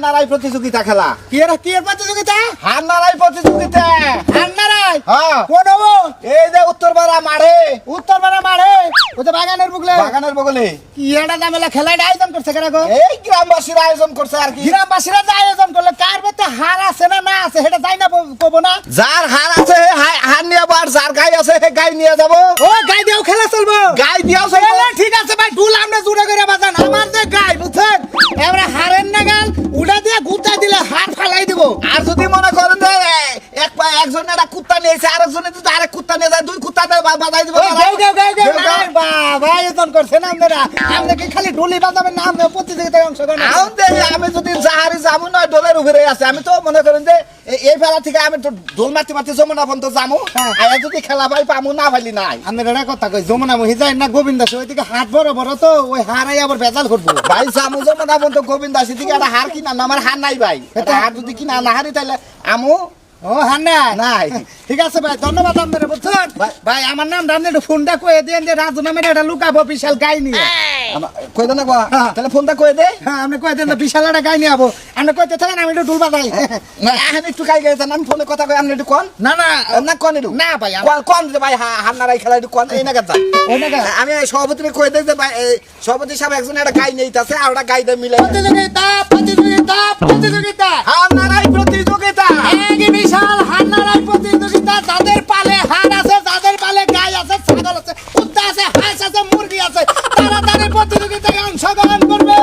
নাড়াই প্রতিযোগিতা খেলা। কি এর প্রতিযোগিতা? হার নাড়াই প্রতিযোগিতা। হার নাড়াই? হ্যাঁ। কোন হবো? এই যে উত্তরপাড়া মাঠে। উত্তরপাড়া মাঠে? ওই যে বাগানের বুকলে? বাগানের বগলে। কি এটা জামেলা খেলাটা আয়োজন করছে কেন গো? এই গ্রামবাসীরা আয়োজন করছে আর কি। গ্রামবাসীরা যে আয়োজন করলে কার মধ্যে হার আছে না না আছে সেটা যাই না কব না। যার হার আছে হার নিয়ে যাবো, আর যার গাই আছে গাই নিয়ে যাবো। ও গাই দিয়েও খেলা চলবো? গাই দিয়েও চলবো। ঠিক আছে ভাই, ডুল আমরা জুড়ে করে বাজান। আমার যে গাই বুঝছেন, এবারে হারের নাগাল উড়া দিয়ে গুতা দিলে হার ফালাই দিব। আর যদি মনে করেন যে একজন একটা কুত্তা নিয়েছে, আরেকজনে যদি আরেক কুত্তা নিয়ে যায়, দুই কুত্তা বাজাই দিব। বাবা আয়োজন করছেন আপনারা। আপনি কি খালি ঢুলি বাজাবেন না, আপনি প্রতিযোগিতায় অংশগ্রহণ করবেন? আমি যদি যাহারি যাবো না ডোলের উপরে আছে, আমি তো মনে করেন যে এই ফেলা থেকে আমি তো ঢোল মারতে মারতে যমুনা পর্যন্ত যাবো। আর যদি খেলা ভাই পামু না ভাইলি নাই। আপনার এটা কথা কই, যমুনা মহি যায় না গোবিন্দ দাস ওইদিকে হাত বড় বড় তো, ওই হারাই আবার বেজাল করবো। ভাই যাবো যমুনা পর্যন্ত গোবিন্দ দাস দিকে একটা হার কিনা, আমার হার নাই ভাই। এটা হার যদি কিনা না হারি তাহলে আমু ও হার নাই নাই। ঠিক আছে ভাই, ধন্যবাদ আপনারা বুঝছেন ভাই। আমার নাম রামনে একটু ফোনটা কয়ে দেন যে রাজু নামের একটা লুকাবো বিশাল গাই নিয়ে। কই দেন না হ্যাঁ। তাহলে ফোনটা কই দে। হ্যাঁ আপনি কয়ে দেন বিশাল একটা গাই নিয়ে আবো। আপনি কইতে থাকেন, আমি একটু ডুল বাজাই। না এখন একটু গাই গেছেন, আমি ফোনে কথা কই, আপনি একটু কোন না না না কোন একটু না ভাই, কোন যে ভাই হার নাড়াই খেলা একটু কোন এই না কথা। ওই না গাই। আমি সভাপতিকে কই দেই যে ভাই সভাপতি সাহেব একজন একটা গাই নেইতাছে, আর ওটা গাই দে মিলে প্রতিযোগিতা প্রতিযোগিতা প্রতিযোগিতা হার নাড়াই প্রতিযোগিতা। এক বিশাল হার নাড়াই প্রতিযোগিতা। যাদের পালে হার আছে, যাদের পালে গাই আছে, ছাগল আছে, কুত্তা আছে, হাঁস আছে, মুরগি আছে, তারা তাদের প্রতিযোগিতায় অংশগ্রহণ করবে।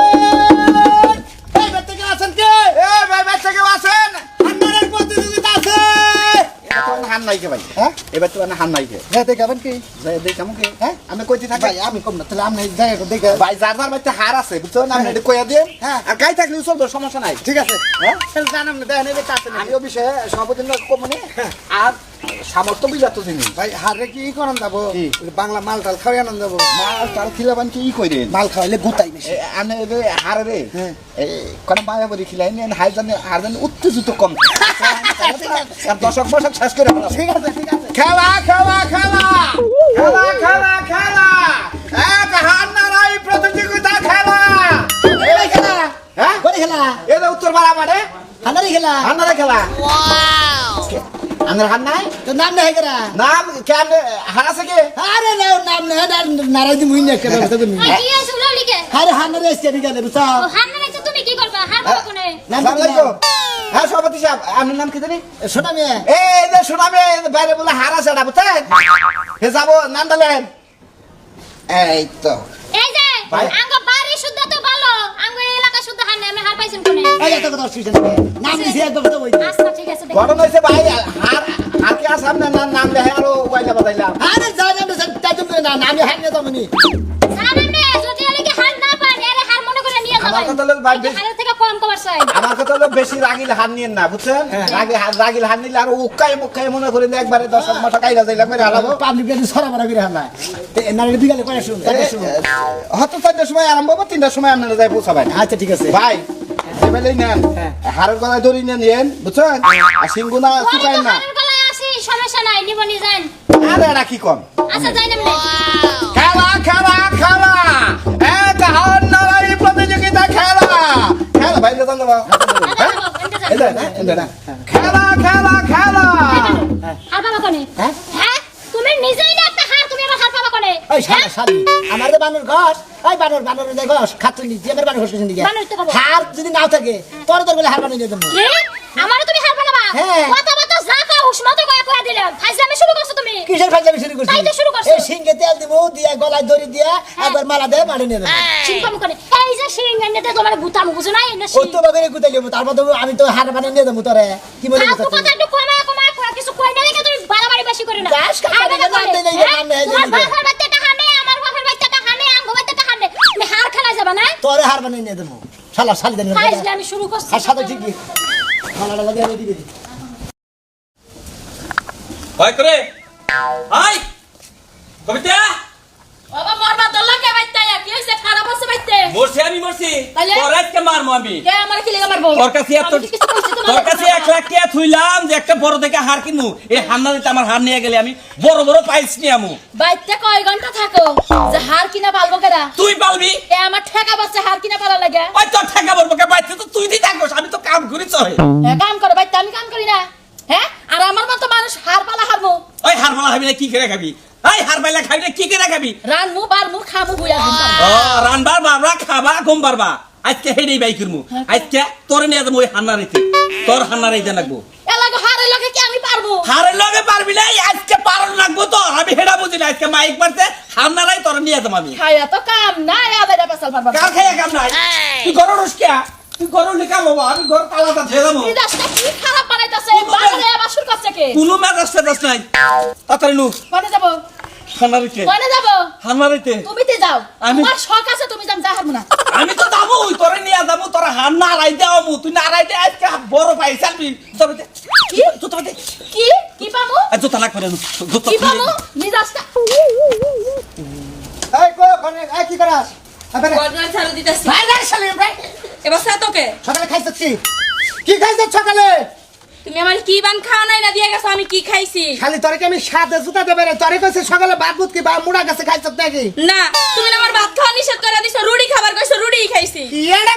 এই ব্যক্তিকে আছেন কে? এ ভাই বাচ্চা কেউ আছেন? হার নাড়াই প্রতিযোগিতা আছে। হার নাই কে ভাই? হ্যাঁ এবার তো হার নাই কে হ্যাঁ দেখাবেন কি? যাই দেখ আমাকে। হ্যাঁ আমি কইতে থাকি ভাই আমি কম না, তাহলে আপনি জায়গাটা দেখে। ভাই যার যার বাচ্চা হার আছে বুঝছেন, আপনি এটা কইয়া দেন। হ্যাঁ। আর গাই থাকলে চলবে, সমস্যা নাই। ঠিক আছে হ্যাঁ তাহলে জানাম না, দেখেন এই ব্যক্তি আছে নাকি? আমিও বিষয়ে সভাপতি কমনে আর সামর্থ্য বিজাত জিনিস। ভাই হারে কি করান যাবো? কি? বাংলা মাল টাল খাওয়াই আনন্দ যাবো। মাল টাল খিলাবান কি কইরেন? মাল খাওয়াইলে গুতাই বেশি। আমি হার রে হ্যাঁ। কোন মায়া বলি খিলাই নেন, হার জানি উত্তেজিত কম। দশক বছর শেষ করে ফেলাম। ঠিক আছে ঠিক আছে। খেলা খেলা খেলা খেলা খেলা খেলা এক হার নাড়াই প্রতিযোগিতা খেলা। এই খেলা হ্যাঁ কোন খেলা? এটা উত্তর পাড়া মাঠে হানারি খেলা। হার নাড়াই খেলা। আমার হার নাই তো নাম নেই কেরা? নাম কেন হার আছে কে? আরে না নাম নেই না, নারাই দি মুইনা কেন তো তুমি? কি আছে উলালিকে? আরে হানারি এসে দিগা নে বুঝা। ও হান্না নাইছে, তুমি কি করবা? হার বাবা কোনে? নাম আসসালামু আলাইকুম। হ্যাঁ সভাপতি সাহেব, আপনার নাম কি জানি? শোনা মে এই যে শোনাবে বাইরে বলে হার আছে না বুঝছেন? হে যাবো নাম দিলেন। এই তো এই যে ভাই। আঙ্গ বাড়ি শুদ্ধ তো ভালো, আঙ্গ এলাকা শুদ্ধ হার নাই, আমি হার পাইছেন কোনে? এই এত কথা শুইছ না। নাম দিছি একদম তো বই। আচ্ছা ঠিক আছে দেখো। গরম হয়েছে ভাই, হার হার কে আছে আপনার নাম লেহে আরো ওয়াইলা বাজাইলাম। আরে যা নাম দিছ তাই তুমি না নাম হার নিয়ে যাবনি। জানেন না যদি এলাকে হার না পান, এর হার মনে করে নিয়ে আমার যাবেন। কথা হলো ভাই বেশ- হারের থেকে কম কমার চাই। আমার কথা হলো বেশি রাগিল হার নিয়েন না বুঝছেন? রাগিল হার নিলে আরো উক্কাই মুক্কাই মনে করে যে একবারে 10 মাস কাইরা যাইলাম করে হালাবো। পাবলিক গাড়ি ছড়া মারা করে হালা। তে নারে বিকালে করে শুন, তাকে শুন। হয়তো 4টার সময় আরম্ভ হবে, 3টার সময় আপনারা যাই পৌঁছাবেন। আচ্ছা ঠিক আছে। ভাই এবেলেই নেন, হারের গলায় দড়ি নিয়েন বুঝছেন? আর সিঙ্গুনা চুকাইন না। হারের গলায় আসি, সমস্যা নাই, নিবনি যান। আরে এরা কি কম? আচ্ছা যাই না। খেলা খেলা খেলা এক হার নাড়াই প্রতিযোগিতা খেলা। খেলা ভাই জান দাও। খেলা খেলা খেলা হার বাবা কোনে? হ্যাঁ? হ্যাঁ তুমি নিজেই না একটা হার, তুমি আবার হার বাবা কোনে? ওই শালা শালি আমার যে বানর ঘর, ওই বানরের যে ঘর খাতুনি যে আমার বানর ঘর শুন দিকে। বানর তো খাবো। হার যদি নাও থাকে তোর তোর বলে হার বানিয়ে দিয়ে দেবো। কি? আমারে তুমি হার বানাবা? হ্যাঁ। কথা বলতো জাকা উষ্মত কয়া দিলাম। ফাইজলামি শুরু করছো তুমি। কিসের ফাইজলামি শুরু করছিস? তাই তো শুরু করছো। এই সিংহে তেল দিব দিয়া গলায় দড়ি দিয়া একবার মালা দিয়ে মারি নিয়ে দেবো। চিনপাম কোনে? এই যে শিং এনে তোমার গুতাম বুঝো না এনে ও শিং। তো বাগরে গুতাই দেবো, তারপর তো আমি তো হার বানিয়ে নিয়ে দেবো তোরে। কি বলে ফালতু কথা একটু কমা কিছু কই না দেখে তুমি বাড়াবাড়ি বেশি করে না। গাছ কাটা হার দেখে বাবা নাম কোনে? দেই না, নাম নেই তোমার জানি না। বাবার বাচ্চাটা হানে, আমার বাবার বাচ্চাটা হানে, আঙ্গ বাচ্চাটা হানে। তুমি হার খেলা যাবা না? তোরে হার বানিয়ে নিয়ে দেবো। শালা শালি জানি না। ফাইজলামি শুরু করছো। আর সাথে ঠিকই মালাটা লাগিয়ে আমি দিকে দিই। হয় করে হাই কবিতা বাবা মরবা দল্লা কে বাইতে কি হইছে খারাপ আছে বাইতে মরছি আমি মরছি তাইলে? তোর আজকে মারমু আমি কে আমার কি লাগা মারবো তোর কাছে এত আমি কি কিছু কইছি তোমার? তোর কাছে 1 লাখ টাকা থুইলাম যে একটা বড় দেখে হার কিনু এই হান্না দিতে আমার হার নিয়ে গেলে আমি বড় বড় পাইস নিয়ে আমু বাইতে কয় ঘন্টা থাকো যে হার কিনা পালবো কেডা তুই পালবি এ আমার ঠেকা বাচ্চা হার কিনা পালা লাগে ওই তোর ঠেকা বলবো কে বাইতে তো তুই দি থাকস আমি তো কাম করি চয় কাম করো বাইতে আমি কাম করি না হ্যাঁ আর আমার মতো মানুষ হার পালা হারবো ওই হার মালা খাবি না কি করে খাবি এই হার পাইলা খাবি না কি করে খাবি রানমু বারমু খামু বুয়া ও রানবার বাবা খাবা ঘুম পারবা আজকে হেডেই বাই করমু আজকে তোর নিয়ে যাবো ওই হান্না নিতে তোর হান্না নিতে লাগবো এলাগো হারের লগে কি আমি পারবো হারের লগে পারবি না আজকে পারন লাগবো তো আমি হেডা বুঝি না আজকে মাইক মারতে হান্নারাই তোর নিয়ে যাবো আমি খায়া তো কাম না আদাইরা পেছাল পারবা কার খাইয়া কাম নাই তুই ঘর রসকিয়া তুই ঘর লিখা বাবা আমি ঘর তালাটা ছেড়ে দেবো এই রাস্তা কি খারাপ বানাইতাছে বাজারে আবার শুরু করছে কে কোনো মেজাজ ফেজাজ নাই তাড়াতাড়ি নু কোনে যাব হান্নারিতে কোনে যাব হান্নারিতে তুমি তে যাও আমি- তোমার শখ আছে তুমি যাম যা হারমু না আমি তো যাবো তোরে নিয়ে যাবো তোর হান্না আড়াই দেওয়া তুই না আড়াই দে আজকে বড় পাই চালবি তবে কি জুতা দে কি কি পামু জুতা লাগ করে জুতা কি পামু মিজাজটা এই কো কোনে এই কি করাস আরে গর্দান ছাড়ু দিতেছি ভাই ভাই সালিম ভাই এবার তোকে সকালে খাইছিস কি খাইছিস সকালে তুমি আমার কি বান খাওয়া নাই না দিয়ে গেছো আমি কি খাইছি খালি তোরে কি আমি সাদে জুতা দেবে রে তোরে কইছে সকালে ভাত বুত কি বা মুড়া গাছে খাইছিস নাকি না তুমি না আমার ভাত খাওয়া নিষেধ করে দিছো রুটি খাবার কইছো রুটিই খাইছি কি এড়া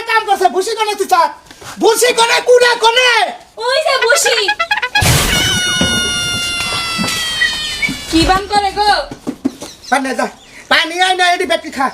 কাম করছে ভুসি কোনে তুই চা ভুসি কোনে কুড়া কোনে ওই যে বসি কি বান করে গো পানি যা পানি আই না এডি বেটি খা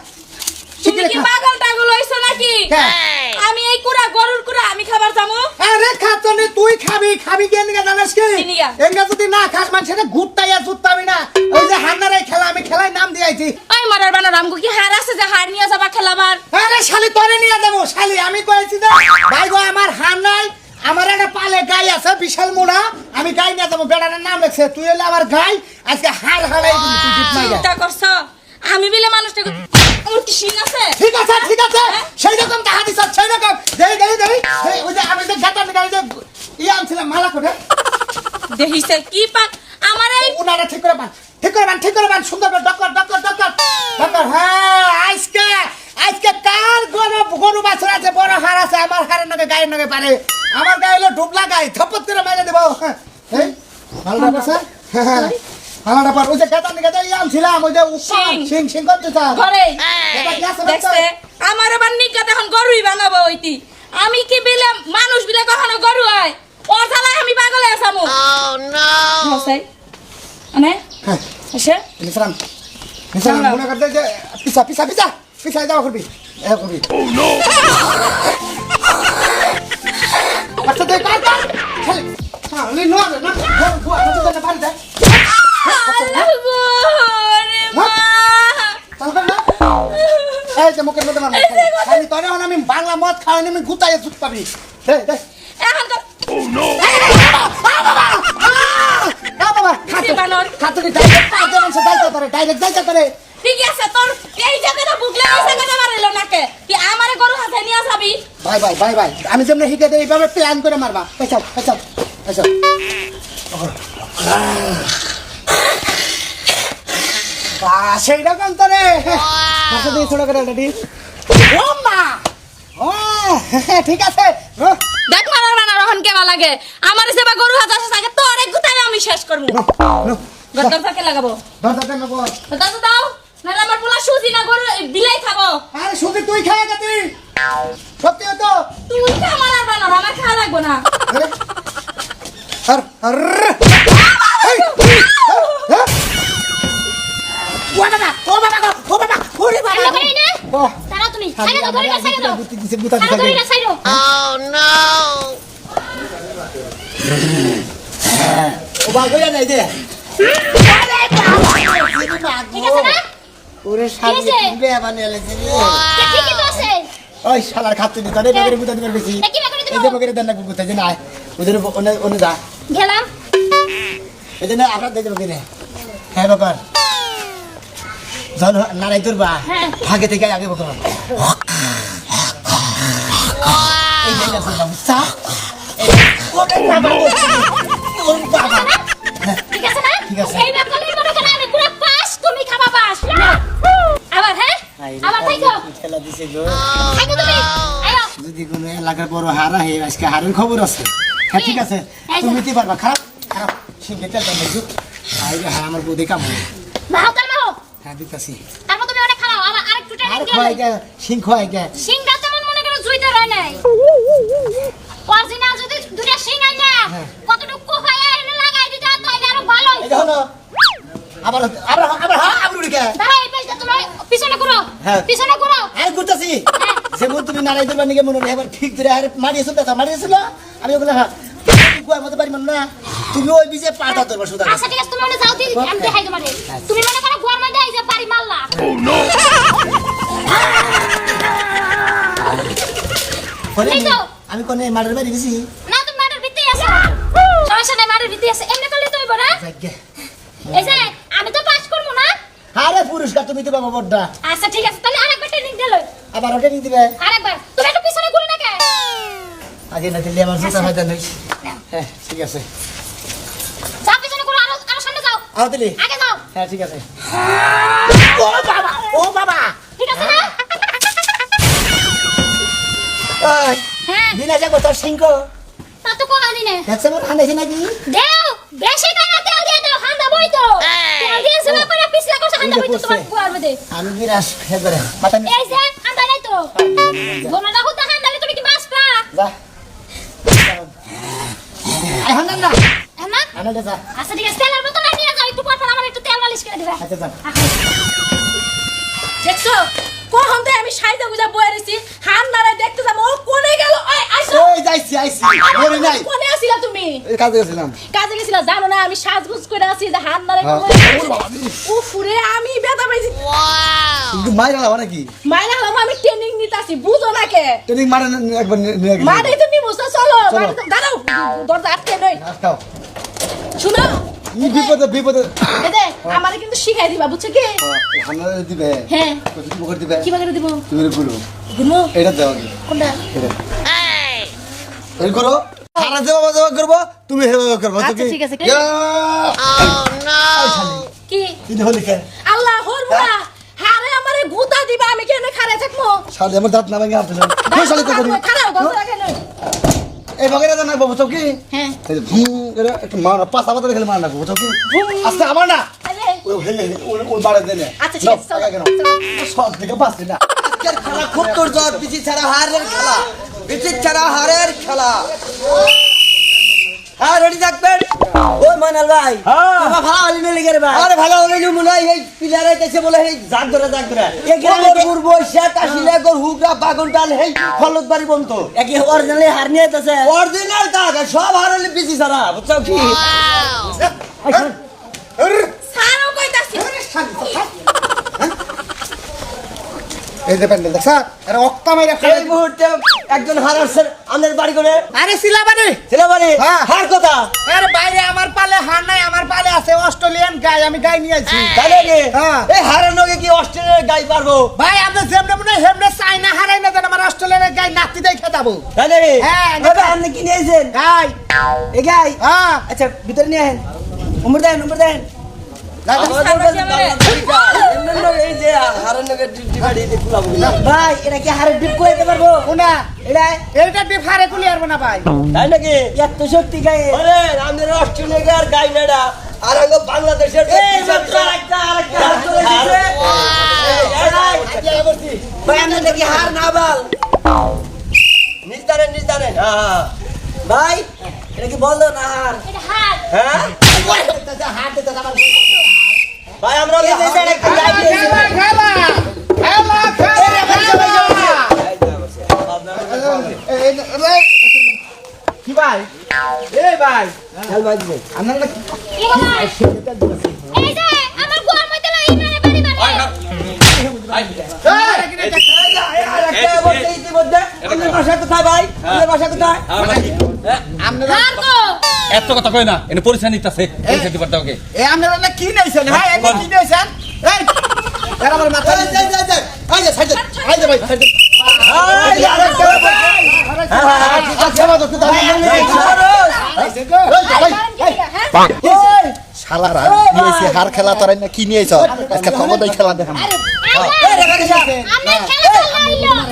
তুমি কি পাগল টাগল হইছো নাকি হ্যাঁ। আমি এই কুড়া গরুর কুড়া আমি খাবার যামু আরে খাতনে তুই খাবি কেন নিগা জানাস কি কিনিগা? এঙ্গা যদি না খাস মানুষের ঘুরতাইয়া জুততাবি না ওই যে হান্নারাই খেলা আমি খেলাই নাম দিয়েছি ওই মারার বানার আমগো কি হার আছে যে হার নিয়ে যাবা খেলাবার আরে শালি তোরে নিয়ে যাবো শালি আমি কইছি যে ভাই গো আমার হার নাই আমার একটা পালে গাই আছে বিশাল মোড়া আমি গাই নিয়ে যাবো বেড়ানোর নাম লেখছে তুই এলে আমার গাই আজকে হার হারাই দিবি তুই জিত নাই চিন্তা করছো আমি বিলে মানুষটাকে ওর কি সিং আছে ঠিক আছে সেই রকম তাহা দিছ সেই রকম দেই ওই যে আমি যে গাতা নিয়ে যে ইয়ে আনছিলাম মালা করে দেখিছে কি পাক আমার এই উনারা ঠিক করে বান সুন্দর করে ডক্টর হ্যাঁ আজকে কার গরু বাছুর আছে বড় হার আছে আমার হারের নাকি গায়ের নাকি পারে আমার গায়ে হলো ঢুকলা গায়ে থপত করে মেরে দেবো এই ভালো আছে হালাটা পার ওই যে গাতা নিয়ে যে আনছিলাম ওই যে সিং করতে চা ঘরে এটা কি আছে দেখছে আমার আবার নিকা তখন গরুই বানাবো ওইটি আমি কি বিলে মানুষ বিলে কখনো গরু হয় ওর জ্বালায় আমি পাগলে আসামু হসাই আনে হ্যাঁ এসে নিসাম মনে করতে যে পিছা যাওয়া করবি করবি আচ্ছা দেখ খালি নো না বাড়ি যায় আল্লাহ গো রে মা চালবেন না এই যে মুখের মধ্যে মারো খালি তোরে আমি বাংলা মদ খাওয়ানি আমি গুতাইয়ে চুপ পাবি দে এখন তো বাবা বানর। খাতুনি ডাইরেক্ট যাইতে পারে ঠিক আছে তোর এই জায়গাটা বুকলে ওই জায়গাটা মারিলো নাকে কি আমারে গরু হাতে নিয়ে যাবি ভাই আমি যেমন শিখে দেই এইভাবে প্ল্যান করে মারবা পেছাও সেই রকম তো রে হাতে দিয়ে ছোট করে রেডি ও মা ও ঠিক আছে দেখ মারার বানা রহন কেবা লাগে আমার সেবা গরু হাতে আসে আগে তোর এক গুতাই আমি শেষ করব গদর থাকে লাগাবো ধরতে নেবো দাও দাও নালে আমার পোলা সুজি না গরু বিলাই খাবো আরে শুধু তুই খায় গেতি সত্যি তো তুই খা মারার বানা আমার খাওয়া লাগবো না আর ও বাবা ওরে বাবা আলো করি না ও তারা তুমি সাইডে দাও ধরে না সাইডে দাও বুদ্ধি দিছে বুতা তারা ধরে না সাইডে ও বাগয়া নাই দে ঠিক আছে না ওরে শালি কি হয়েছে? বে বানালে রে ঠিকই তো আছে ওই শালার খাচ্ছি নি তারে বাগের বুতা দিবার বেশি কি বাগের এই যে বাগের দেন না বুতা যে না ওদের ওনে যা গেলাম এই যে না আপনার দেন বাগের হ্যাঁ বাবা জানো নারাই তোরবা হ্যাঁ। ভাগে থেকে আগে বকর এই যে না বাবু সা ওরে বাবা ওরে বাবা ঠিক আছে না ঠিক আছে। এই ব্যাপারে মনে করেন আমি পুরো পাস তুমি খাবা পাস আবার হ্যাঁ এলাকার বড় হারা হে আজকে হারের খবর আছে হ্যাঁ ঠিক আছে তুমি নিতে পারবা খারাপ খারাপ সিংহে তেল দাম বুঝছো হ্যাঁ আমার বউ দেখা মনে মাও তার মাও হ্যাঁ দিতাছি তারপর তুমি অনেক খারাপ আবার আরেকটু আর ট্রেনিং খোয়াই দিয়ে গে সিং খোয়াই গে সিংটা তেমন মনে করো জুইতে রয় নাই অরিজিনাল যদি দুটা সিং আই না হ্যাঁ। কতটুকু কোফায় এনে লাগাই দিতে তাইলে আরো ভালো এই দেখো না আবার আবার আবার হ্যাঁ আবার উড়ে গে দাঁড়া এই পেজটা তুমি পিছনে করো হ্যাঁ। পিছনে করো আর করতেছি যেমন তুমি নারাই দিবা নিকে মনে এবার ঠিক ধরে আর মারিয়েছিল তা মারিয়েছিল আমি ওগুলো হ্যাঁ কুয়ার মতো পারি না তুমি ওই বিজে পাটা ধরবা সুদা আচ্ছা ঠিক আছে তুমি মনে যাও দিদি আমি দেখাই তোমারে তুমি মনে করো গোয়ার মধ্যে আইছে বাড়ি মারলা এই তো। আমি কোনে মারের বাড়ি গেছি না তুমি মাঠের ভিতরেই আছো সমস্যা নাই মাঠের ভিতরেই আছে এমনি করলে তুমি বড় যাকে এই যে আমি তো পাস করব না আরে পুরস্কার তুমি দিবা বড়টা আচ্ছা ঠিক আছে তাহলে আরেকবার ট্রেনিং দিলো আবার ওটা নিয়ে দিবে আরেকবার তুমি একটু পিছনে ঘুরে না কেন আগে না দিলে আমার জুতা ফায়দা নেই হ্যাঁ ঠিক আছে যাও পিছনে ঘুরে আরো আরো সামনে যাও আও দিলি আগে যাও হ্যাঁ ঠিক আছে ও বাবা ঠিক আছে না ওই হ্যাঁ দিনা যাবো তোর সিংহ তা তো কোয়া দিনে দেখছে মোর আনেছি নাকি দেও বেশি টাকা তেল দিয়ে দাও হান্দা বই তো তেল দিয়ে সেবা করে পিছলা করছে হান্দা বই তো তোমার গোয়ার মধ্যে আমি বিরাস হে করে মাথা নিয়ে এই যে হান্দা নাই তো গোনা রাখো তো হান্দা তুমি কি বাস পা যা আই হান্দান না হ্যাঁ আনা যা আচ্ছা ঠিক আছে তেলের মতো না নিয়ে যাও একটু পর পর আমার একটু তেল মালিশ করে দিবা আচ্ছা যা দেখছো কখন তো আমি সাইজা গুজা বয়ে রইছি হান নারায় দেখতে যাবো ও কোনে গেল ওই আইসো ওই যাইছি আইছি মরে নাই কোনে আসিলা তুমি এই কাজে গেছিলাম কাজে গেছিলা জানো না আমি সাজগুজ করে আছি যে হান নারায় উফরে আমি বেদা পাইছি কিন্তু মাইরা লাও নাকি মাইনা হলাম আমি ট্রেনিং নিতাছি বুঝো না কে ট্রেনিং মারে একবার নিয়ে গেছি মানে তো নিমুস না চলো দাঁড়াও দরজা আটকে নই আজকাও শুনো ই বিপদে এদে আমারে কিন্তু শিখাই দিবা বুঝছো কি হান্না দিবে হ্যাঁ কত করে দিবে কি বাগরে দিব তুমি গুলো গুনমু এটা দাও আগে কোনটা এই করো হারা দেবা করব তুমি হেবা করব আচ্ছা, ঠিক আছে। কি কি হলি কে আল্লাহ হরমুনা হারে আমারে গুতা দিবা আমি কেন খারে থাকমু শালি আমার দাঁত না ভাঙে আপনি কই শালি তো করি খারাও দরজা রাখে নই এই বগেরা না বাবু চৌকি হ্যাঁ এই ভুম করে একটু মার পাঁচ আবার খেলে মার না বাবু চৌকি আস্তে আমার না আরে ওই হেলে ওই বাড়ে দেনে আচ্ছা ঠিক আছে চলো সব দিকে পাস না আজকের খেলা খুব তোরজোর বিচি ছাড়া হারের খেলা বিচি ছাড়া হারের খেলা হ্যাঁ রেডি থাকবেন ও মানাল ভাই তোমার ভালো হলি না লেগে রে ভাই আরে ভালো হলি না মনে হয় এই প্লেয়ার আইতেছে বলে এই জাগ ধরে এই গ্রামে পূর্ব এশিয়া কাশিলে গর হুগরা বাগনটাল এই ফলতবাড়ি বন্ত একে অরিজিনালি হার নিয়ে আইতেছে অরিজিনাল কাজ সব হার হলি বিচি ছাড়া বুঝছো কি সারও কইতাছি এই যে প্যান্ডেল দেখছ আরে অক্কা মাইরা এই মুহূর্তে একজন হারাচ্ছে আমাদের বাড়ি করে আরে সিলাবাড়ি ছেলেবাড়ি হ্যাঁ। হার কথা আরে বাইরে আমার পালে হার নাই আমার পালে আছে অস্ট্রেলিয়ান গাই আমি গাই নিয়ে আইছি তাই নাকি হ্যাঁ। এই হারের নগে কি অস্ট্রেলিয়ার গাই পারবো ভাই আপনি যেমনে মনে হেমনে চাইনা হারাই না যেন আমার অস্ট্রেলিয়ানের গাই নাতি দেই খেতাবো তাই নাকি হ্যাঁ, এবার আপনি কি নিয়েছেন গাই এই গাই হ্যাঁ আচ্ছা ভিতরে নিয়ে আসেন উমর দেন এই যে হারের নগে ডিভাইড দিয়ে খুলাবো ভাই এটা কি হারের ডিপ করে দিতে পারবো কোনা এটা এইটা ডিফারে কুলি আর না ভাই তাই নাকি এত শক্তি গাই আরে আমাদের অস্ট্রেলিয়ার গাই নেডা আর আঙ্গ বাংলাদেশের এই মাত্র আরেকটা ভাই আমরা দেখি হার না বাল নিজ জানেন হ্যাঁ ভাই এটা কি বললো না হার এটা হাত হ্যাঁ হাত দিতে আমার ভাই আমরা এই যে একটা গাই দিয়েছি কি ভাই এই ভাই খেল ভাই দিবে আমার না কি গো ভাই এই যে আমার গোয়ার মধ্যে লই মানে বাড়ি বাড়ি হার তো এত কথা কই না এনে পরিচয় নিতেছে পরিচয় দিবার দাও ওকে এ আপনারা না কি নেছেন ভাই এনে কি নেছেন এই এরা আমার মাথা শালারা নিয়েছে হার খেলা তোরাই না কি নিয়েছ আজকে খবর দেই খেলা দেখাম আমি খেলা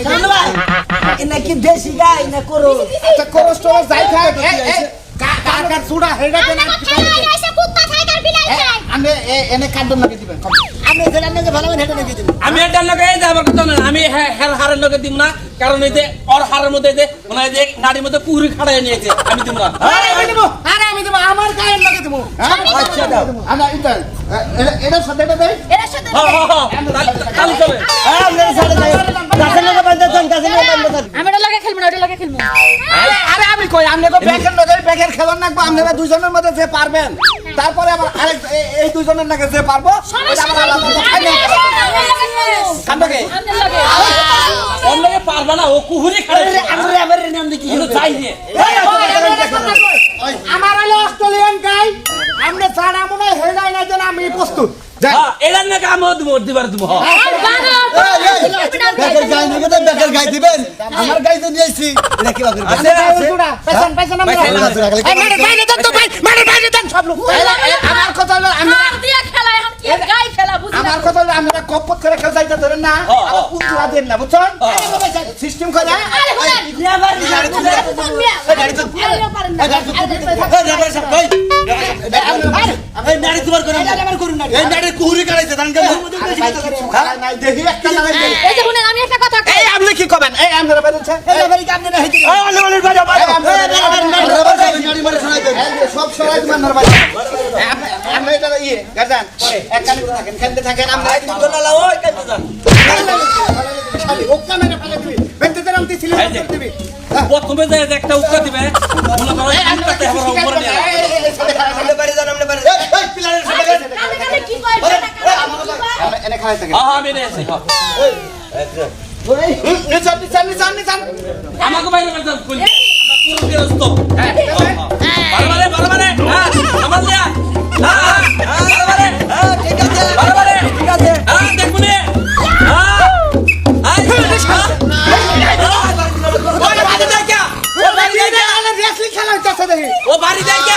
চালাইলো এনা কি দেশি গাই না করো আচ্ছা কোলেস্টেরল যাই খায় কার চুড়া হেডা দেন কুত্তা খায় কার বিলাই খায় আমি এনে কান্ড নাকি দিবেন আমি এদের আন্দাজে ভালো হেঁটে নাকি দিবি আমি এটার লগে এই যে আমার কথা না আমি হেল হারের লগে দিব না কারণ এই যে ওর হারের মধ্যে যে মানে যে নাড়ির মধ্যে কুহুরি খাড়াই নিয়েছে আমি দিব না আরে আমি দেব আমার গায়ের লাগে দেব আচ্ছা দাও আমরা এটা এটা সাথে দেই এর সাথে কাল চলে আমরা সাড়ে গাছের লগে বাঁধতেন গাছের লগে বাঁধতেন আমি এটা লাগে খেলবো না ওটা লাগে খেলবো আরে আমি কই আমনে ব্যাকের লগে ব্যাকের খেলন নাকবো আপনারা দুইজনের মধ্যে যে পারবেন তারপরে আবার আরেক এই দুইজনের নাকি যে পারবো এটা আমার আলাদা কান্দকে অন্যকে পারবা না ও কুহুরি খাড়াই আমরা আমার নাম দেখি যাই রে আমার হলো অস্ট্রেলিয়ান গাই আমরা ছাড়া মনে হেডাই না যেন আমি প্রস্তুত এটার নাকি আমি দিবার দিব বেকের গাই নাকি তো বেকের গাই দিবেন আমার গাই তো নিয়েছি এটা কি হবে আছে আছে পেছন পেছন আমরা মারে বাইরে দেন তো ভাই মারে বাইরে দেন সব লোক আমার কথা হলো আমি আর দিয়া খেলা এখন কি গাই খেলা বুঝি না আমার কথা হলো আমরা কপত করে খেল যাইতে ধরেন না পুতুলা দেন না বুঝছেন সিস্টেম করে এই নারী তোমার করে আমার করুন না এই নারী কুহুরি কাটাইছে ধান গাছ নাই দেখি একটা না এই যে শুনেন আমি একটা কথা কই এই আপনি কি কবেন এই আপনারা বেরোচ্ছে এই বাড়ি কাম না হইছে এই আলে বলের বাড়ি নারী মারে শোনাই দেন সব সরাই তোমার নরবাই আমরা এটা ইয়ে গাজান এক কানে থাকেন খেলতে থাকেন আমরা দোলা ওই কাটতে যান ওকা মেরে ফেলে দিবি বেঁধে দিলাম তুই ছিলি দিবি প্রথমে যে একটা উত্তর দিবে মনে করো ইনটাতে হবে উপরে নিয়ে আমরা বাড়ি যান আমরা বাড়ি এই পিলারের সাথে আমি কি কই এনে খাই থাকে আমি নিয়েছি নিচান নিচান নিচান নিচান আমাকে বাইরে বের কর আমরা পুরো বিরস্ত বারবারে আমার লিয়া বারবারে ঠিক আছে বারবারে ঠিক আছে দেখুন খেলা হইতেছে দেখি ও বাড়ি যায় কে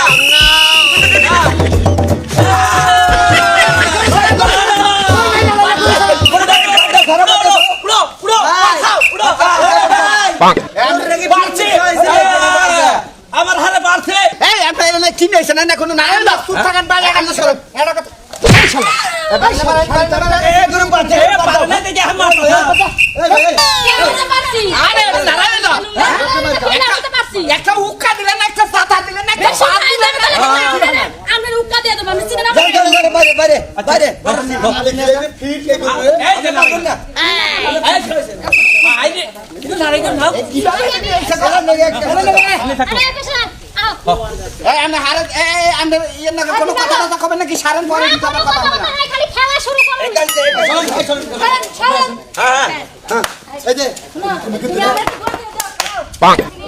আমার হারে বাড়ছে এই আপনার এনে কি নেইছে না না কোনো না না সুত থাকেন বাইরে আমরা সরব এটা কথা এই শালা এই গ্রুপ আছে পারলে দেখে আমার কেমনে পারছি আরে দাঁড়ায় না কেমনে পারছি একটা উক্কা দিলেন একটা সাতা দিলেন একটা বেশি সাত খাই দিলেন দেন আমরা উক্কা দিয়ে দেব আমি চিনি না বাইরে বাইরে বাইরে এই যে না আইরে কিন্তু নারে কোন নাও আরে কৃষ্ণ আও এই আমরা হারে এই আমরা ইয়ে না কোনো কথা কথা কবেন নাকি সারেন পরে কিন্তু আবার কথা হবে না খালি খেলা শুরু করো চলেন হ্যাঁ এই যে তুমি আমার কি করে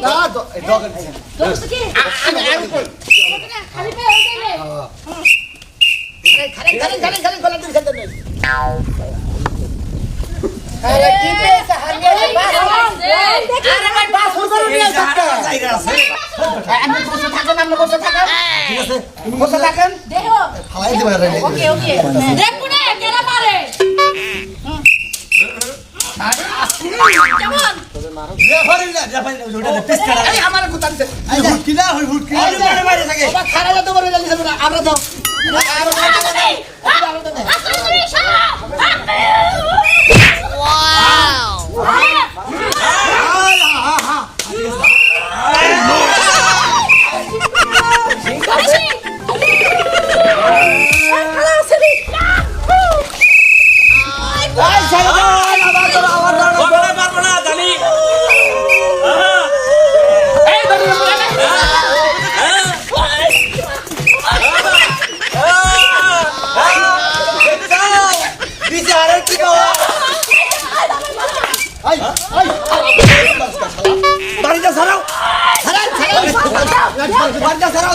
দাও দোস্ত কি আমি কই খালি পে হই গেলে খালি গলা দিন খেলতে নেই আরে কি পেছে হারিয়ে আরে ভাই পাস করে নিয়ে যাচ্ছে জায়গা আছে আপনি বসে থাকেন আপনি বসে থাকেন ঠিক আছে বসে থাকেন দেখো ফালাই দিবা রে ওকে ওকে দেখো না কেডা পারে কেমন রেফারি না রেফারি ওটা পিস করা এই আমার কথা দিতে এই হুটকি না ওই হুটকি বাইরে বাইরে থাকে বাবা খারাপ তো বলে জানিস না আমরা দাও পারবো না জানি দিছে আরে কি বাবা আই আই বাড়িটা ছাড়াও বাড়িটা ছাড়াও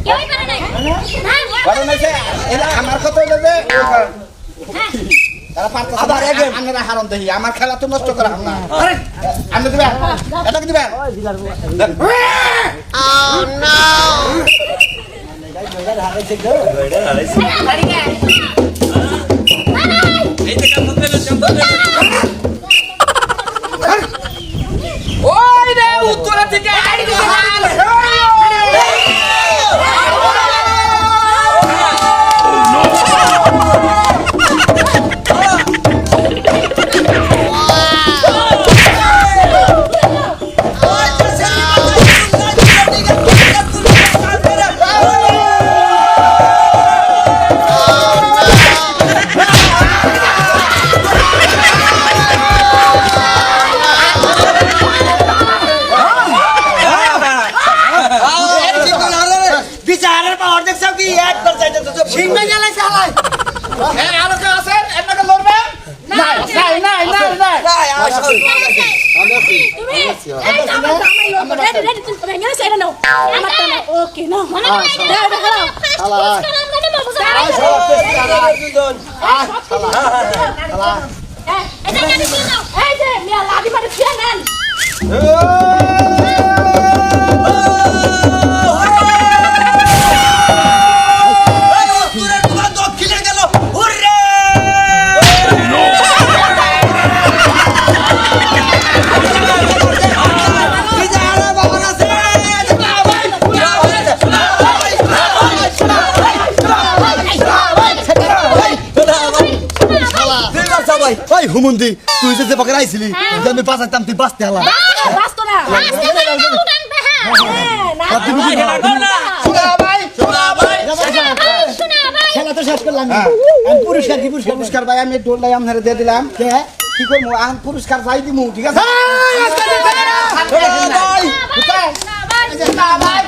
কেউই পারে নাই কারণ আছে এটা আমার কথা হলো যে তারা পারতেছে আবার এক game। আপনারা হারাম দেখি আমার খেলা তো নষ্ট করা না আপনি দিবেন এটা কি দিবেন এই যে কাম করতে ওই রে উত্তর থেকে আইডি দিকে হাল বিচারের পাওয়ার দেখছো কি একবার চাইতে তো সিংহে গেলে চালায় হ্যাঁ আরো কেউ আছেন আপনাকে লড়বেন নাই নাই নাই নাই নাই তুমি এই আমার জামাই লোক রেডি রেডি তুমি ভেঙে গেছে এটা নাও আমারটা নাও ওকে নাও মনে করে দাও দাও হালা মানে বাবু দুজন এই যে গাড়ি দিয়ে নাও এই যে মিয়া লাদি মারে দিয়ে নেন দক্ষিণে গেল হুররে ওই হুমুন্দি তুই যে পাকে আইছিলি আমি বাঁচাইতাম তুই বাঁচতে হলা বাস্তু না বাস্তু না উঠান বেহা না শোনা ভাই শোনা ভাই শোনা ভাই খেলা তো শেষ করলাম আমি পুরস্কার কি পুরস্কার পুরস্কার ভাই আমি ডোলটাই আপনারে দিয়ে দিলাম কি করবো আমি পুরস্কার চাই দিমু ঠিক আছে ভাই কোথায়? না ভাই না ভাই